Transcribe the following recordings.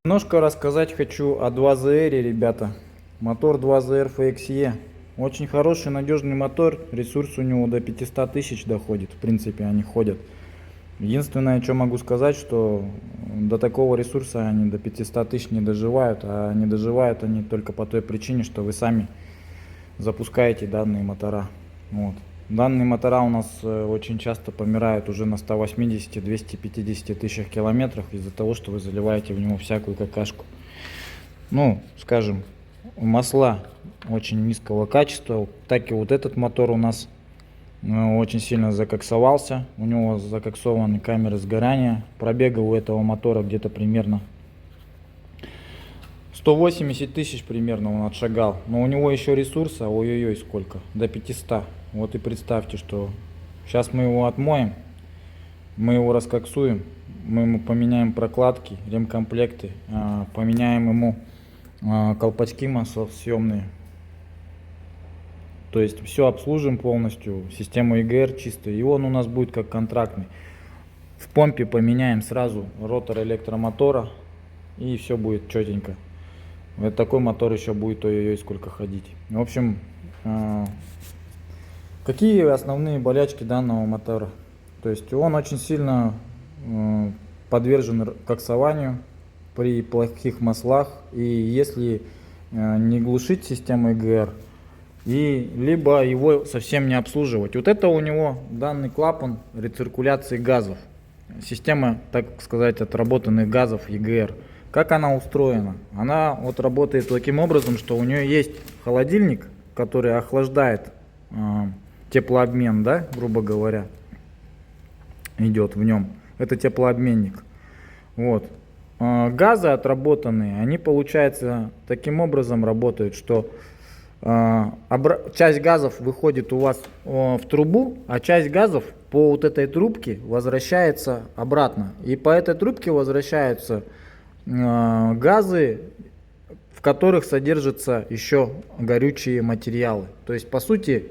Немножко рассказать хочу о 2ZR, ребята. Мотор 2ZR FXE. Очень хороший, надежный мотор. Ресурс у него до 500 тысяч доходит. В принципе, они ходят. Единственное, что могу сказать, что до такого ресурса они до 500 тысяч не доживают. А не доживают они только по той причине, что вы сами запускаете данные мотора. Вот. Данные мотора у нас очень часто помирают уже на 180-250 тысячах километрах из-за того, что вы заливаете в него всякую какашку. Ну, скажем, масла очень низкого качества. Так и вот этот мотор у нас очень сильно закоксовался. У него закоксованы камеры сгорания. Пробега у этого мотора где-то примерно 180 тысяч примерно он отшагал. Но у него еще ресурса, ой-ой-ой, сколько, до 500. Вот и представьте, что сейчас мы его отмоем, мы его раскоксуем, мы ему поменяем прокладки, ремкомплекты, поменяем ему колпачки маслосъемные. То есть все обслужим полностью, систему EGR чистую, и он у нас будет как контрактный. В помпе поменяем сразу ротор электромотора, и все будет четенько. Вот такой мотор еще будет ой-ой-ой сколько ходить. В общем, какие основные болячки данного мотора? То есть он очень сильно подвержен коксованию при плохих маслах, и если не глушить систему EGR, и либо его совсем не обслуживать. Вот это у него данный клапан рециркуляции газов. Система, так сказать, отработанных газов EGR. Как она устроена? Она вот работает таким образом, что у нее есть холодильник, который охлаждает теплообмен, да, грубо говоря, идет в нем. Это теплообменник. Вот. Газы отработанные, они, получается, таким образом работают, что часть газов выходит у вас в трубу, а часть газов по вот этой трубке возвращается обратно. И по этой трубке возвращаются газы, в которых содержатся еще горючие материалы. То есть, по сути,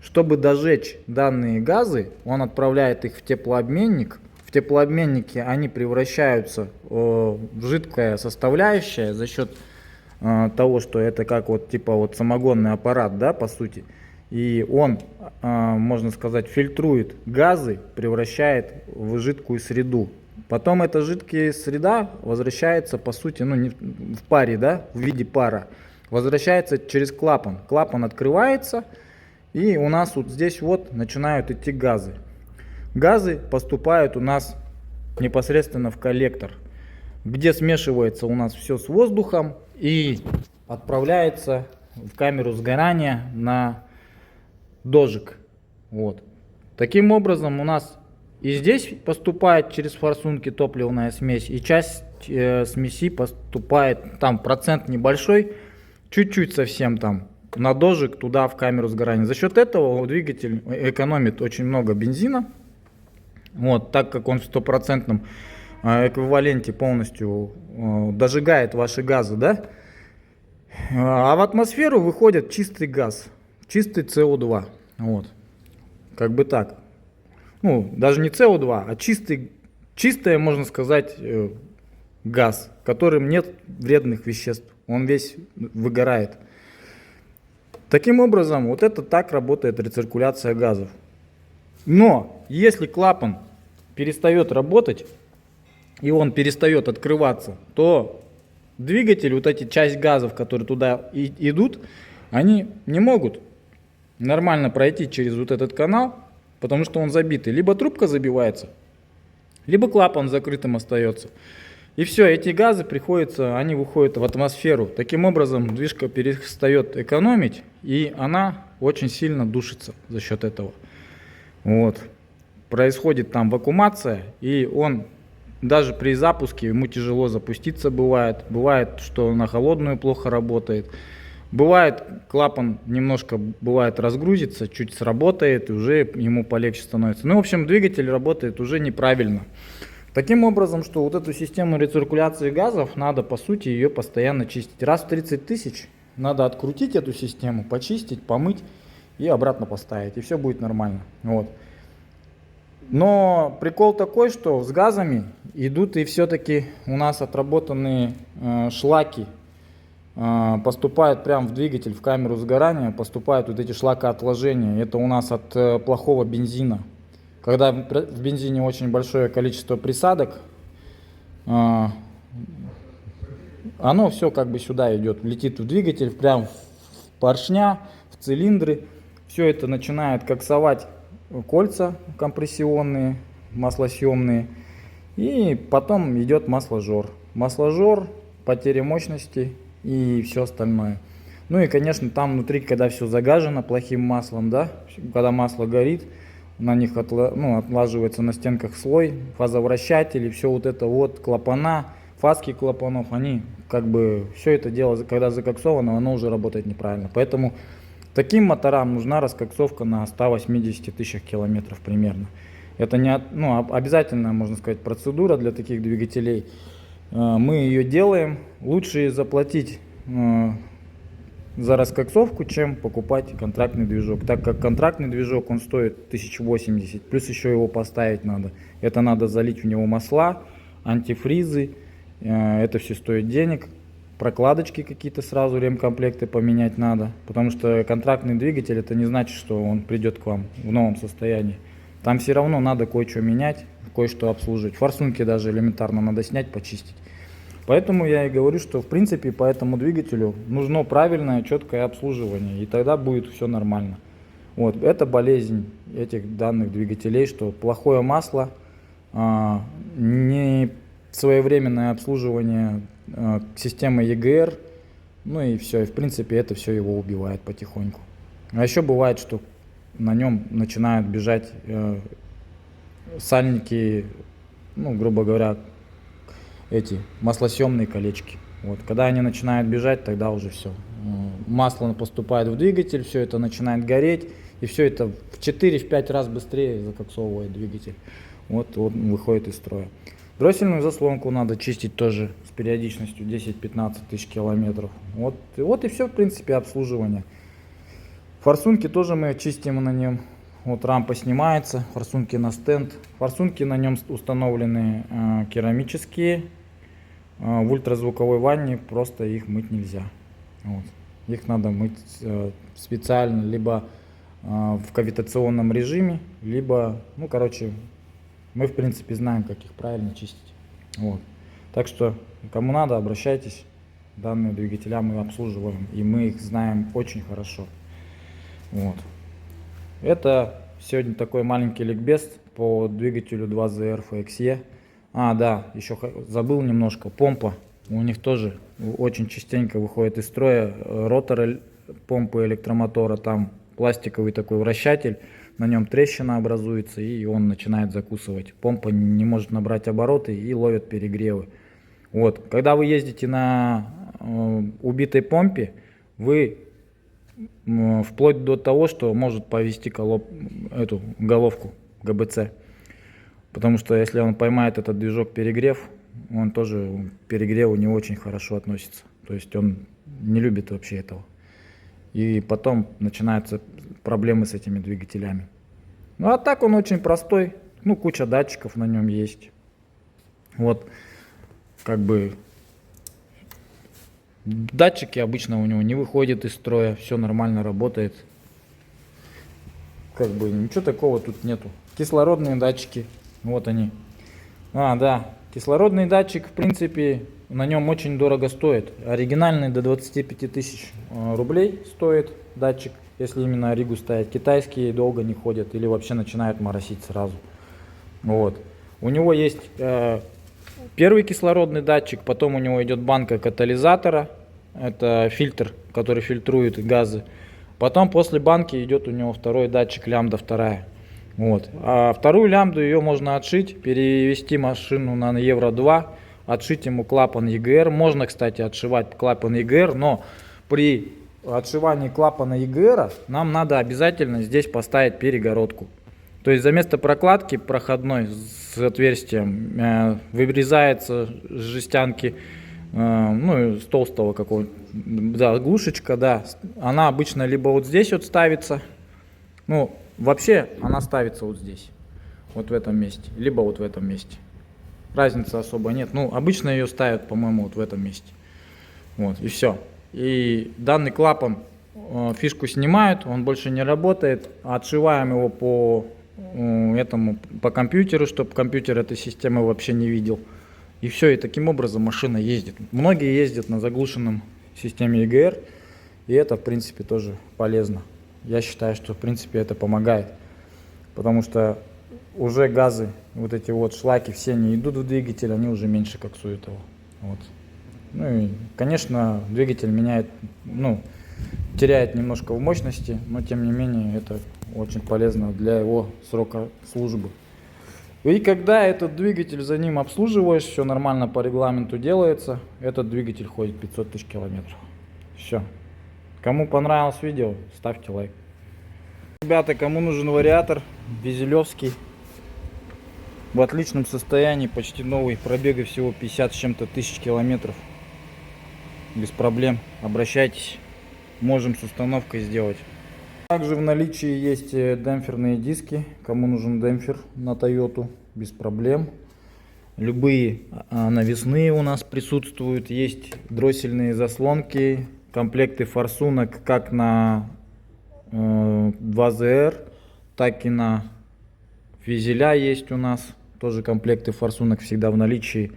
чтобы дожечь данные газы, он отправляет их в теплообменник. В теплообменнике они превращаются в жидкое составляющее за счет того, что это как вот типа вот самогонный аппарат, да, по сути. И он, можно сказать, фильтрует газы, превращает в жидкую среду. Потом эта жидкая среда возвращается, по сути, ну, не в паре, да, в виде пара, возвращается через клапан. Клапан открывается, и у нас вот здесь вот начинают идти газы. Газы поступают у нас непосредственно в коллектор, где смешивается у нас все с воздухом и отправляется в камеру сгорания на дожиг. Вот. Таким образом у нас и здесь поступает через форсунки топливная смесь, и часть смеси поступает, там процент небольшой, чуть-чуть совсем там, на дожиг туда в камеру сгорания. За счет этого двигатель экономит очень много бензина, вот, так как он в стопроцентном эквиваленте полностью дожигает ваши газы, да? А в атмосферу выходит чистый газ, чистый СО2. Вот. Как бы так. Ну, даже не СО2, а чистое, можно сказать, газ, в котором нет вредных веществ. Он весь выгорает. Таким образом, вот это так работает рециркуляция газов. Но если клапан перестает работать, и он перестает открываться, то двигатель, вот эти часть газов, которые туда идут, они не могут нормально пройти через вот этот канал, потому что он забитый. Либо трубка забивается, либо клапан закрытым остается. И все, эти газы они выходят в атмосферу. Таким образом, движка перестает экономить, и она очень сильно душится за счет этого. Вот. Происходит там вакуумация, и он даже при запуске, ему тяжело запуститься бывает. Бывает, что на холодную плохо работает. Бывает, клапан немножко разгрузится, чуть сработает, и уже ему полегче становится. Ну, в общем, двигатель работает уже неправильно. Таким образом, что вот эту систему рециркуляции газов надо, по сути, ее постоянно чистить. Раз в 30 тысяч надо открутить эту систему, почистить, помыть и обратно поставить, и все будет нормально. Вот. Но прикол такой, что с газами идут и все-таки у нас отработанные шлаки поступают прямо в двигатель, в камеру сгорания, поступают вот эти шлакоотложения. Это у нас от плохого бензина. Когда в бензине очень большое количество присадок, оно все как бы сюда идет, летит в двигатель, прям в поршня, в цилиндры. Все это начинает коксовать кольца компрессионные, маслосъемные. И потом идет масложор. Масложор, потеря мощности и все остальное. Ну и, конечно, там внутри, когда все загажено плохим маслом, да, когда масло горит, на них отлаживается на стенках слой, фазовращатели, все вот это вот, клапана, фаски клапанов, они как бы, все это дело, когда закоксовано, оно уже работает неправильно. Поэтому таким моторам нужна раскоксовка на 180 тысячах километров примерно. Это не, обязательная, можно сказать, процедура для таких двигателей. Мы ее делаем. Лучше заплатить за раскоксовку, чем покупать контрактный движок. Так как контрактный движок, он стоит 1080, плюс еще его поставить надо. Это надо залить в него масла, антифризы. Это все стоит денег. Прокладочки какие-то сразу, ремкомплекты поменять надо. Потому что контрактный двигатель, это не значит, что он придет к вам в новом состоянии. Там все равно надо кое-что менять, кое-что обслуживать. Форсунки даже элементарно надо снять, почистить. Поэтому я и говорю, что в принципе по этому двигателю нужно правильное, четкое обслуживание. И тогда будет все нормально. Вот. Это болезнь этих данных двигателей, что плохое масло, не своевременное обслуживание системы EGR, ну и все. И в принципе это все его убивает потихоньку. А еще бывает, что на нем начинают бежать сальники, ну, грубо говоря, эти маслосъемные колечки. Вот. Когда они начинают бежать, тогда уже все. Масло поступает в двигатель, все это начинает гореть, и все это в 4-5 раз быстрее закоксовывает двигатель. Вот он выходит из строя. Дроссельную заслонку надо чистить тоже с периодичностью 10-15 тысяч километров. Вот и все, в принципе, обслуживание. Форсунки тоже мы чистим на нем. Вот рампа снимается, форсунки на стенд. Форсунки на нем установлены керамические. В ультразвуковой ванне просто их мыть нельзя. Вот. Их надо мыть специально, либо в кавитационном режиме, либо, мы в принципе знаем, как их правильно чистить. Вот. Так что, кому надо, обращайтесь. Данные двигателя мы обслуживаем, и мы их знаем очень хорошо. Вот. Это сегодня такой маленький ликбез по двигателю 2ZR FXE. Да, еще забыл немножко, помпа. У них тоже очень частенько выходит из строя ротор помпы электромотора. Там пластиковый такой вращатель, на нем трещина образуется, и он начинает закусывать. Помпа не может набрать обороты и ловит перегревы. Вот. Когда вы ездите на убитой помпе, вы вплоть до того, что может повести эту головку ГБЦ. Потому что если он поймает этот движок перегрев, он тоже к перегреву не очень хорошо относится. То есть он не любит вообще этого. И потом начинаются проблемы с этими двигателями. А так он очень простой. Куча датчиков на нем есть. Вот, как бы датчики обычно у него не выходят из строя, все нормально работает. Как бы ничего такого тут нету. Кислородные датчики, вот они. Да, кислородный датчик, в принципе, на нем очень дорого стоит. Оригинальный до 25 тысяч рублей стоит датчик, если именно Ригу ставить. Китайские долго не ходят или вообще начинают моросить сразу. Вот. У него есть первый кислородный датчик, потом у него идет банка катализатора, это фильтр, который фильтрует газы. Потом после банки идет у него второй датчик, лямбда вторая. Вот. А вторую лямбду ее можно отшить, перевести машину на Евро-2, отшить ему клапан EGR. Можно, кстати, отшивать клапан EGR, но при отшивании клапана EGR нам надо обязательно здесь поставить перегородку. То есть за место прокладки проходной с отверстием вырезается с жестянки, с толстого какого-то, глушечка, да. Она обычно либо вот здесь вот ставится, вообще она ставится вот здесь. вот в этом месте, либо вот в этом месте. Разницы особо нет. Ну, обычно ее ставят, по-моему, вот в этом месте. Вот, и все. И данный клапан, фишку снимают, он больше не работает. Отшиваем его по по компьютеру, чтобы компьютер этой системы вообще не видел. И все, и таким образом машина ездит. Многие ездят на заглушенном системе EGR, и это, в принципе, тоже полезно. Я считаю, что, в принципе, это помогает. Потому что уже газы, вот эти вот шлаки, все не идут в двигатель, они уже меньше коксуют его. Вот. Ну и, конечно, двигатель меняет, ну, теряет немножко в мощности, но тем не менее это очень полезно для его срока службы. И когда этот двигатель за ним обслуживаешь, все нормально по регламенту делается, этот двигатель ходит 500 тысяч километров. Все. Кому понравилось видео, ставьте лайк. Ребята, кому нужен вариатор, Визелевский, в отличном состоянии, почти новый, пробега всего 50 с чем-то тысяч километров. Без проблем, обращайтесь, можем с установкой сделать. Также в наличии есть демпферные диски, кому нужен демпфер на Тойоту, без проблем. Любые навесные у нас присутствуют, есть дроссельные заслонки, комплекты форсунок как на 2ZR, так и на Физеля есть у нас, тоже комплекты форсунок всегда в наличии.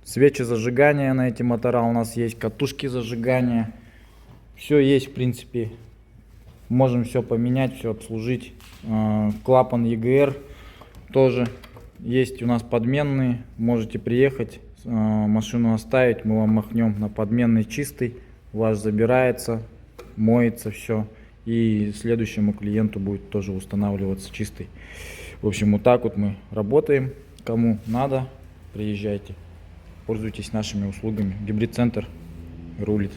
Свечи зажигания на эти мотора у нас есть, катушки зажигания. Все есть, в принципе. Можем все поменять, все обслужить. Клапан EGR тоже есть у нас подменные. Можете приехать, машину оставить, мы вам махнем на подменный чистый. Ваш забирается, моется все. И следующему клиенту будет тоже устанавливаться чистый. В общем, вот так вот мы работаем. Кому надо, приезжайте. Пользуйтесь нашими услугами. Гибрид-центр рулит.